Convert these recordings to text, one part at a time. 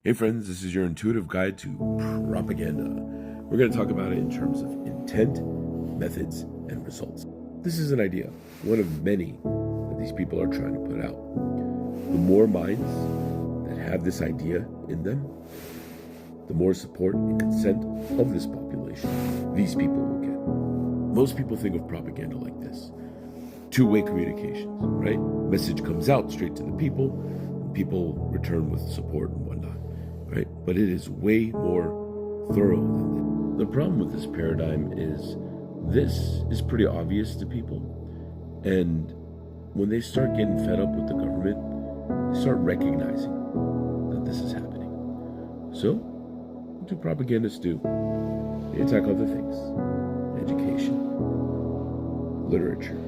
Hey friends, this is your intuitive guide to propaganda. We're going to talk about it in terms of intent, methods, and results. This is an idea, one of many that these people are trying to put out. The more minds that have this idea in them, the more support and consent of this population these people will get. Most people think of propaganda like this. Two-way communications, right? Message comes out straight to the people, and people return with support and whatnot. Right? But it is way more thorough than that. The problem with this paradigm is this is pretty obvious to people. And when they start getting fed up with the government, they start recognizing that this is happening. So, what do propagandists do? They attack other things. Education, literature,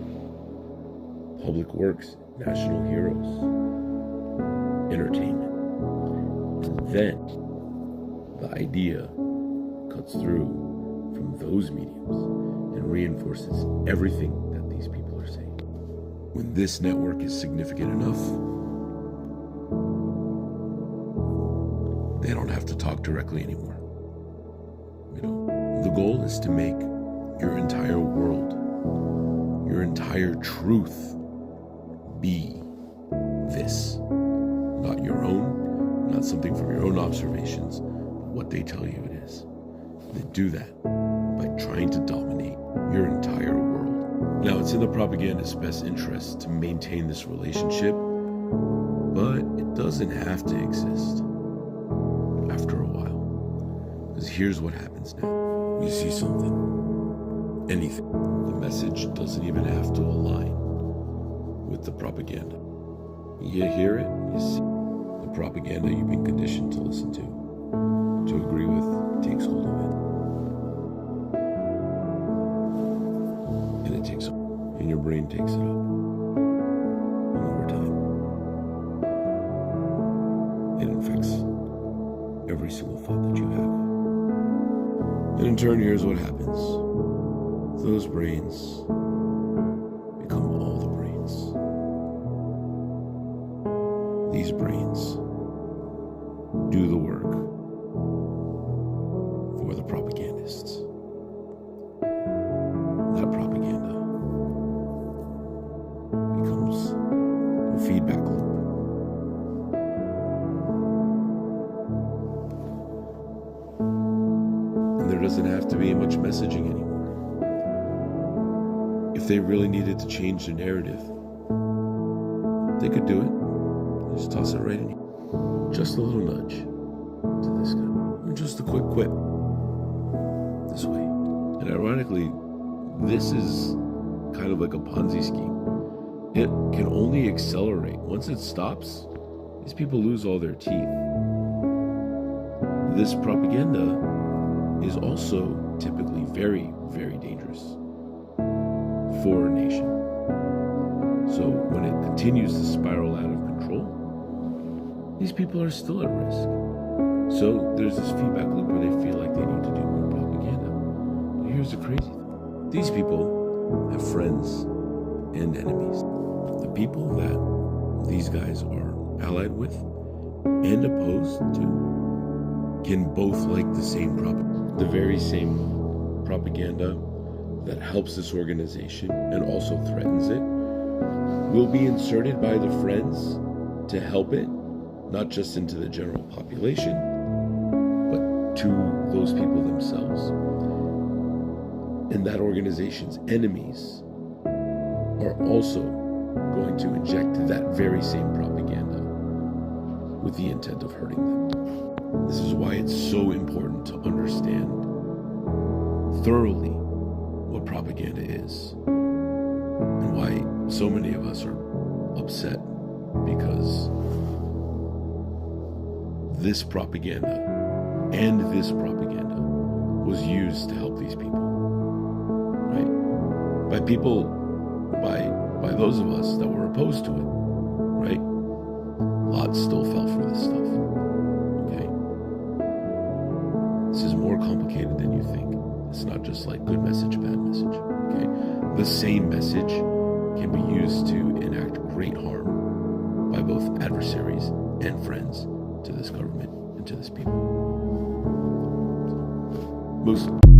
public works, national heroes, entertainment. Then the idea cuts through from those mediums and reinforces everything that these people are saying. When this network is significant enough, they don't have to talk directly anymore. The goal is to make your entire world, your entire truth be this, not your own, not something from your own observations, but what they tell you it is. They do that by trying to dominate your entire world. Now, it's in the propagandist's best interest to maintain this relationship, but it doesn't have to exist after a while. Because here's what happens now. You see something, anything. The message doesn't even have to align with the propaganda. You hear it, you see it. Propaganda you've been conditioned to listen to agree with, takes hold of it. And it takes hold, and your brain takes it up. And over time, it infects every single thought that you have. And in turn, here's what happens. Those brains become all the brains. These brains do the work for the propagandists. That propaganda becomes a feedback loop. And there doesn't have to be much messaging anymore. If they really needed to change the narrative, they could do it. Just toss it right in here. Just a little nudge to this guy. And just a quick quip. This way. And ironically, this is kind of like a Ponzi scheme. It can only accelerate. Once it stops, these people lose all their teeth. This propaganda is also typically very, very dangerous for a nation. So when it continues to spiral out of control, these people are still at risk. So there's this feedback loop where they feel like they need to do more propaganda. And here's the crazy thing. These people have friends and enemies. The people that these guys are allied with and opposed to can both like the same propaganda. The very same propaganda that helps this organization and also threatens it will be inserted by the friends to help it, not just into the general population, but to those people themselves. And that organization's enemies are also going to inject that very same propaganda with the intent of hurting them. This is why it's so important to understand thoroughly what propaganda is and why so many of us are upset because this propaganda and this propaganda was used to help these people, right? By people, by those of us that were opposed to it, right? Lots still fell for this stuff, okay? This is more complicated than you think. It's not just like good message, bad message, okay? The same message can be used to enact great harm by both adversaries and friends to this government happened to this people. Moose.